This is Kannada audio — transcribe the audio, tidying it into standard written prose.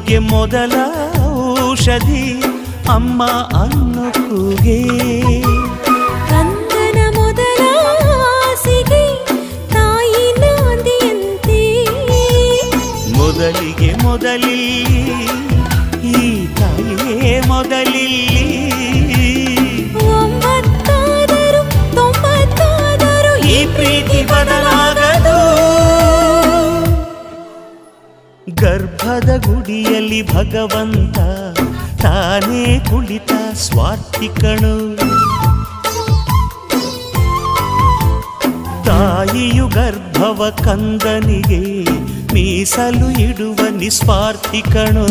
ನೋವಿಗೆ ಮೊದಲ ಔಷಧಿ ಅಮ್ಮ ಅನ್ನೋ ಕೂಗೆ. ಕಂದನ ಮೊದಲ ಆಸೆಗೆ ತಾಯಿ ನಾಂದಿಯಂತೆ. ಮೊದಲಿಗೆ ಮೊದಲಿಲ್ಲಿ ಈ ತಾಯಿಯೇ ಮೊದಲಿಲ್ಲಿ. 9 90 ಈ ಪ್ರೀತಿ ಬದಲಾಗದು. ಗರ್ಭದ ಗುಡಿಯಲ್ಲಿ ಭಗವಂತ ತಾನೇ ಕುಳಿತ ಸ್ವಾರ್ಥಿಕಣು. ತಾಯಿಯು ಗರ್ಭವ ಕಂದನಿಗೆ ಮೀಸಲು ಇಡುವ ನಿಸ್ವಾರ್ಥಿಕಣು.